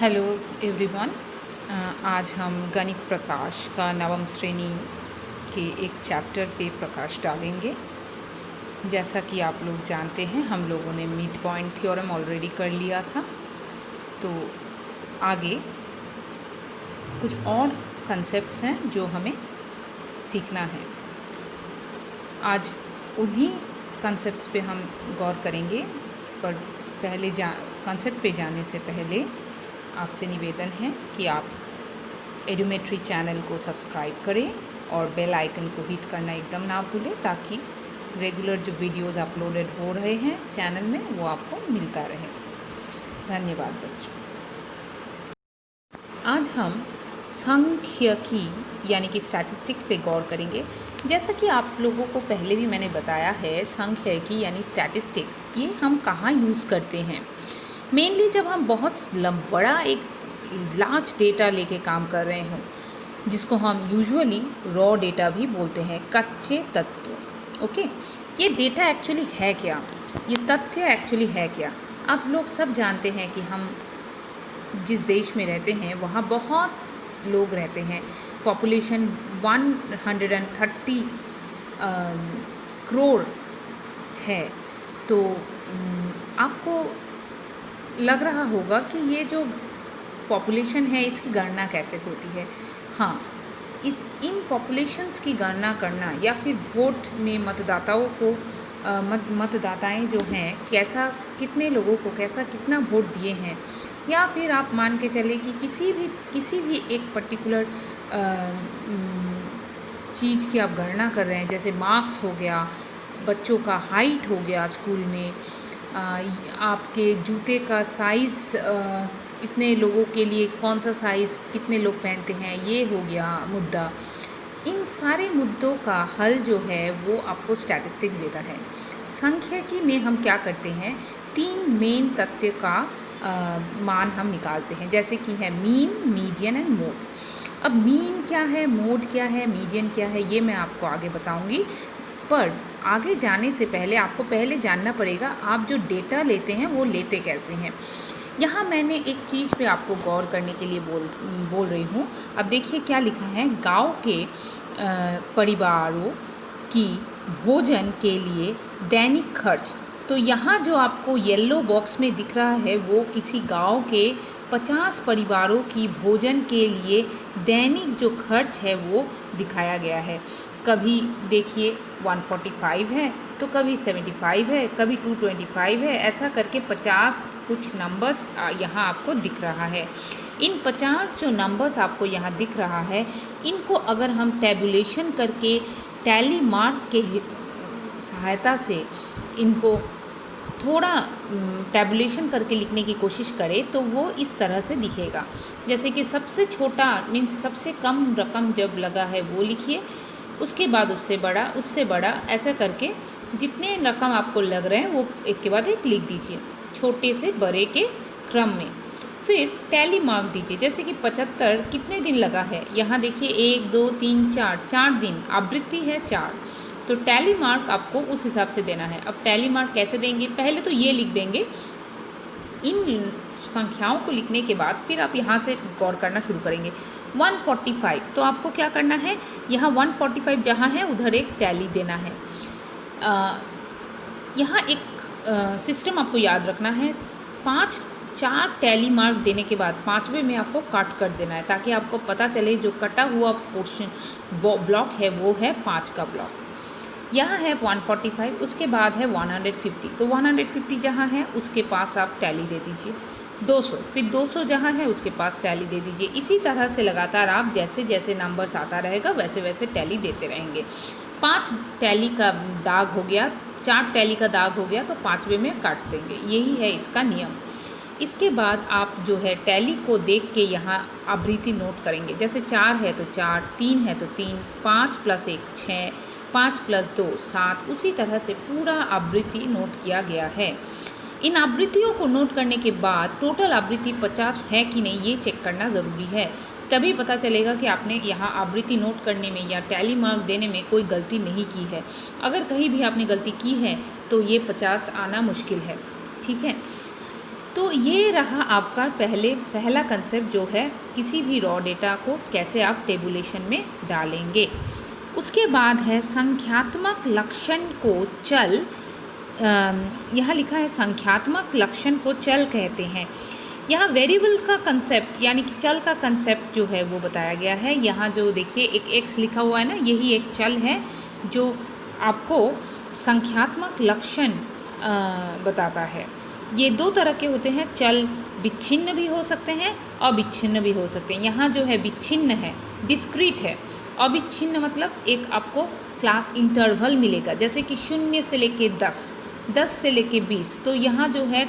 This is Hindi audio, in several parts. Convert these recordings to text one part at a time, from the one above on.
Hello everyone. आज हम गणित प्रकाश का नवम श्रेणी के एक चैप्टर पे प्रकाश डालेंगे। जैसा कि आप लोग जानते हैं, हम लोगों ने मिड पॉइंट थ्योरम ऑलरेडी कर लिया था, तो आगे कुछ और कंसेप्ट्स हैं जो हमें सीखना है। आज उन्हीं कंसेप्ट्स पे हम गौर करेंगे, पर पहले कंसेप्ट पे जाने से पहले आपसे निवेदन है कि आप एडुमेट्री चैनल को सब्सक्राइब करें और बेल आइकन को हिट करना एकदम ना भूलें, ताकि रेगुलर जो वीडियोस अपलोडेड हो रहे हैं चैनल में वो आपको मिलता रहे। धन्यवाद बच्चों। आज हम सांख्यिकी यानी कि स्टैटिस्टिक पे गौर करेंगे। जैसा कि आप लोगों को पहले भी मैंने बताया है, सांख्यिकी यानी स्टैटिस्टिक्स ये हम कहाँ यूज़ करते हैं। मेनली जब हम बहुत बड़ा एक लार्ज डेटा लेके काम कर रहे हों, जिसको हम यूजुअली रॉ डेटा भी बोलते हैं, कच्चे तत्व। ओके, ये डेटा एक्चुअली है क्या, ये तथ्य एक्चुअली है क्या। आप लोग सब जानते हैं कि हम जिस देश में रहते हैं वहाँ बहुत लोग रहते हैं। पॉपुलेशन 130 करोड़ है। तो आपको लग रहा होगा कि ये जो पॉपुलेशन है इसकी गणना कैसे होती है। हाँ, इन पॉपुलेशंस की गणना करना या फिर वोट में मतदाताओं को मतदाताएं जो हैं कितने लोगों को कितना वोट दिए हैं, या फिर आप मान के चले कि किसी भी एक पर्टिकुलर चीज़ की आप गणना कर रहे हैं, जैसे मार्क्स हो गया, बच्चों का हाइट हो गया स्कूल में, आपके जूते का साइज़, इतने लोगों के लिए कौन सा साइज़ कितने लोग पहनते हैं, ये हो गया मुद्दा। इन सारे मुद्दों का हल जो है वो आपको स्टैटिस्टिक्स देता है। सांख्यिकी में हम क्या करते हैं, 3 मेन तथ्य का मान हम निकालते हैं, जैसे कि है मीन, मीडियन एंड मोड। अब मीन क्या है, मोड क्या है, मीडियन क्या है, ये मैं आपको आगे बताऊंगी। पर आगे जाने से पहले आपको पहले जानना पड़ेगा आप जो डेटा लेते हैं वो लेते कैसे हैं। यहाँ मैंने एक चीज़ पे आपको गौर करने के लिए बोल रही हूँ। अब देखिए क्या लिखा है, गांव के परिवारों की भोजन के लिए दैनिक खर्च। तो यहाँ जो आपको येलो बॉक्स में दिख रहा है वो किसी गांव के 50 परिवारों की भोजन के लिए दैनिक जो खर्च है वो दिखाया गया है। कभी देखिए 145 है, तो कभी 75 है, कभी 225 है, ऐसा करके 50 कुछ नंबर्स यहाँ आपको दिख रहा है। इन 50 जो नंबर्स आपको यहाँ दिख रहा है, इनको अगर हम टैबुलेशन करके टैली मार्क के सहायता से इनको थोड़ा टैबुलेशन करके लिखने की कोशिश करें तो वो इस तरह से दिखेगा। जैसे कि सबसे छोटा मीन्स सबसे कम रकम जब लगा है वो लिखिए, उसके बाद उससे बड़ा, ऐसा करके जितने रकम आपको लग रहे हैं वो एक के बाद एक लिख दीजिए, छोटे से बड़े के क्रम में। फिर टैली मार्क दीजिए, जैसे कि 75 कितने दिन लगा है, यहाँ देखिए 1 2 3 4 दिन, आवृत्ति है 4, तो टैली मार्क आपको उस हिसाब से देना है। अब टैली मार्क कैसे देंगे, पहले तो ये लिख देंगे। इन संख्याओं को लिखने के बाद फिर आप यहाँ से गौर करना शुरू करेंगे। 145, तो आपको क्या करना है, यहाँ 145 जहाँ है उधर एक टैली देना है। यहाँ एक सिस्टम आपको याद रखना है, 4 टैली मार्क देने के बाद 5वें में आपको काट कर देना है, ताकि आपको पता चले जो कटा हुआ पोर्शन ब्लॉक है वो है 5 का ब्लॉक। यहाँ है 145, उसके बाद है 150, तो 150 जहाँ है उसके पास आप टैली दे दीजिए। 200, फिर 200 जहाँ है उसके पास टैली दे दीजिए। इसी तरह से लगातार आप जैसे जैसे नंबर्स आता रहेगा वैसे वैसे टैली देते रहेंगे। 5 टैली का दाग हो गया, 4 टैली का दाग हो गया, तो 5वें में काट देंगे। यही है इसका नियम। इसके बाद आप जो है टैली को देख के यहाँ आवृत्ति नोट करेंगे। जैसे 4 है तो 4, 3 है तो 3, 5 + 1 6, 5 + 2 7, उसी तरह से पूरा आवृत्ति नोट किया गया है। इन आवृत्तियों को नोट करने के बाद टोटल आवृत्ति 50 है कि नहीं ये चेक करना ज़रूरी है, तभी पता चलेगा कि आपने यहाँ आवृत्ति नोट करने में या टैली मार्क देने में कोई गलती नहीं की है। अगर कहीं भी आपने गलती की है तो ये 50 आना मुश्किल है। ठीक है, तो ये रहा आपका पहला कंसेप्ट जो है किसी भी रॉ डेटा को कैसे आप टेबुलेशन में डालेंगे। उसके बाद है संख्यात्मक लक्षण को चल, यहाँ लिखा है संख्यात्मक लक्षण को चल कहते हैं। यहाँ वेरिएबल का कंसेप्ट यानी कि चल का कंसेप्ट जो है वो बताया गया है। यहाँ जो देखिए एक x लिखा हुआ है ना, यही एक चल है जो आपको संख्यात्मक लक्षण बताता है। ये दो तरह के होते हैं, चल विच्छिन्न भी हो सकते हैं, अविच्छिन्न भी हो सकते हैं। यहाँ जो है विच्छिन्न है, डिस्क्रीट है। अविच्छिन्न मतलब एक आपको क्लास इंटरवल मिलेगा, जैसे कि 0 से लेके 10, 10 से लेके 20। तो यहाँ जो है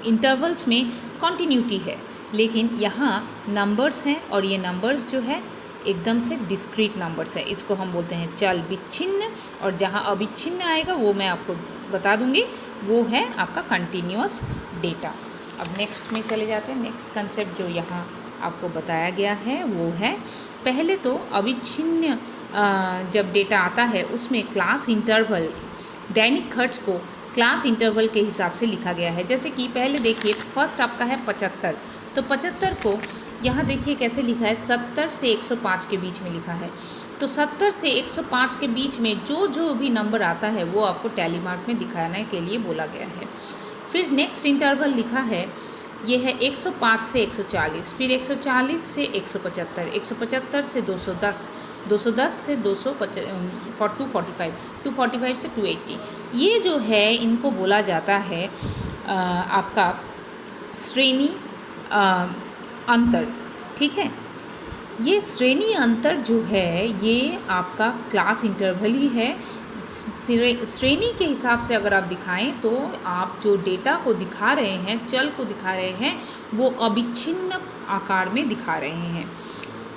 इंटरवल्स में कॉन्टिन्यूटी है, लेकिन यहाँ नंबर्स हैं और ये नंबर्स जो है एकदम से डिस्क्रीट नंबर्स है। इसको हम बोलते हैं चल विच्छिन्न, और जहाँ अविच्छिन्न आएगा वो मैं आपको बता दूंगी, वो है आपका कंटिन्यूअस डेटा। अब नेक्स्ट में चले जाते हैं। नेक्स्ट कंसेप्ट जो यहाँ आपको बताया गया है वो है, पहले तो अविच्छिन्न जब डेटा आता है उसमें क्लास इंटरवल, दैनिक खर्च को क्लास इंटरवल के हिसाब से लिखा गया है। जैसे कि पहले देखिए फर्स्ट आपका है 75, तो 75 को यहाँ देखिए कैसे लिखा है, 70 से 105 के बीच में लिखा है। तो 70 से 105 के बीच में जो भी नंबर आता है वो आपको टैली मार्क में दिखाने के लिए बोला गया है। फिर नेक्स्ट इंटरवल लिखा है, ये है 105 से 140, फिर 140 से 175, 175 से 210, 210 से 245, 245 से 280। ये जो है इनको बोला जाता है आपका श्रेणी अंतर। ठीक है, ये श्रेणी अंतर जो है ये आपका क्लास इंटरवल ही है। श्रेणी के हिसाब से अगर आप दिखाएं तो आप जो डेटा को दिखा रहे हैं, चल को दिखा रहे हैं, वो अविच्छिन्न आकार में दिखा रहे हैं।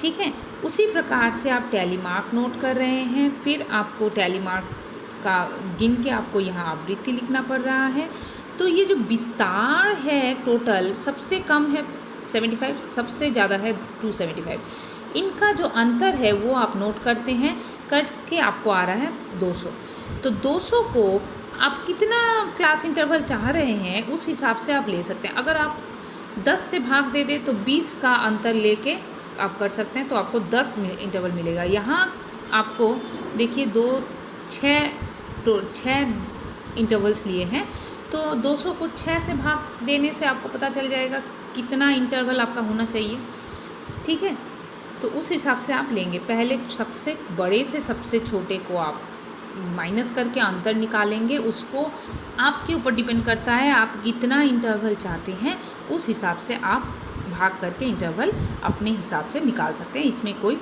ठीक है, उसी प्रकार से आप टैली मार्क नोट कर रहे हैं। फिर आपको टैली मार्क का गिन के आपको यहाँ आवृत्ति लिखना पड़ रहा है। तो ये जो विस्तार है टोटल, सबसे कम है 75, सबसे ज़्यादा है 275। इनका जो अंतर है वो आप नोट करते हैं, करके आपको आ रहा है 200। तो 200 को आप कितना क्लास इंटरवल चाह रहे हैं उस हिसाब से आप ले सकते हैं। अगर आप 10 से भाग दे दें तो 20 का अंतर लेके आप कर सकते हैं, तो आपको 10 इंटरवल मिलेगा। यहाँ आपको देखिए 6 इंटरवल्स लिए हैं, तो 200 को 6 से भाग देने से आपको पता चल जाएगा कितना इंटरवल आपका होना चाहिए। ठीक है, तो उस हिसाब से आप लेंगे। पहले सबसे बड़े से सबसे छोटे को आप माइनस करके अंतर निकालेंगे, उसको आपके ऊपर डिपेंड करता है आप कितना इंटरवल चाहते हैं, उस हिसाब से आप भाग करके इंटरवल अपने हिसाब से निकाल सकते हैं। इसमें कोई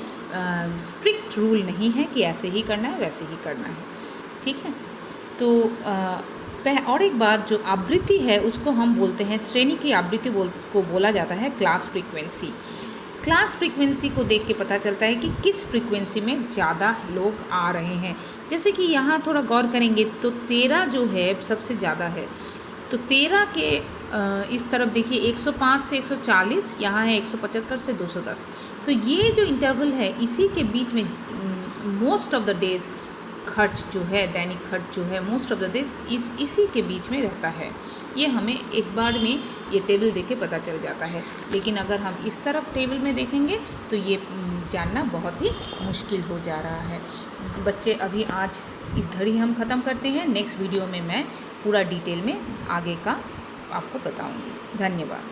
स्ट्रिक्ट रूल नहीं है कि ऐसे ही करना है वैसे ही करना है। ठीक है, तो और एक बात, जो आवृत्ति है उसको हम बोलते हैं, श्रेणी की आवृत्ति को बोला जाता है क्लास फ्रीक्वेंसी। क्लास फ्रीक्वेंसी को देख के पता चलता है कि किस फ्रीक्वेंसी में ज़्यादा लोग आ रहे हैं। जैसे कि यहाँ थोड़ा गौर करेंगे तो 13 जो है सबसे ज़्यादा है। तो 13 के इस तरफ देखिए 105 से 140, यहाँ है 175 से 210। तो ये जो इंटरवल है इसी के बीच में मोस्ट ऑफ द डेज़ खर्च जो है, दैनिक खर्च जो है मोस्ट ऑफ द डेज इसी के बीच में रहता है। ये हमें एक बार में ये टेबल देख के पता चल जाता है, लेकिन अगर हम इस तरफ टेबल में देखेंगे तो ये जानना बहुत ही मुश्किल हो जा रहा है। बच्चे अभी आज इधर ही हम ख़त्म करते हैं। नेक्स्ट वीडियो में मैं पूरा डिटेल में आगे का आपको बताऊंगी। धन्यवाद।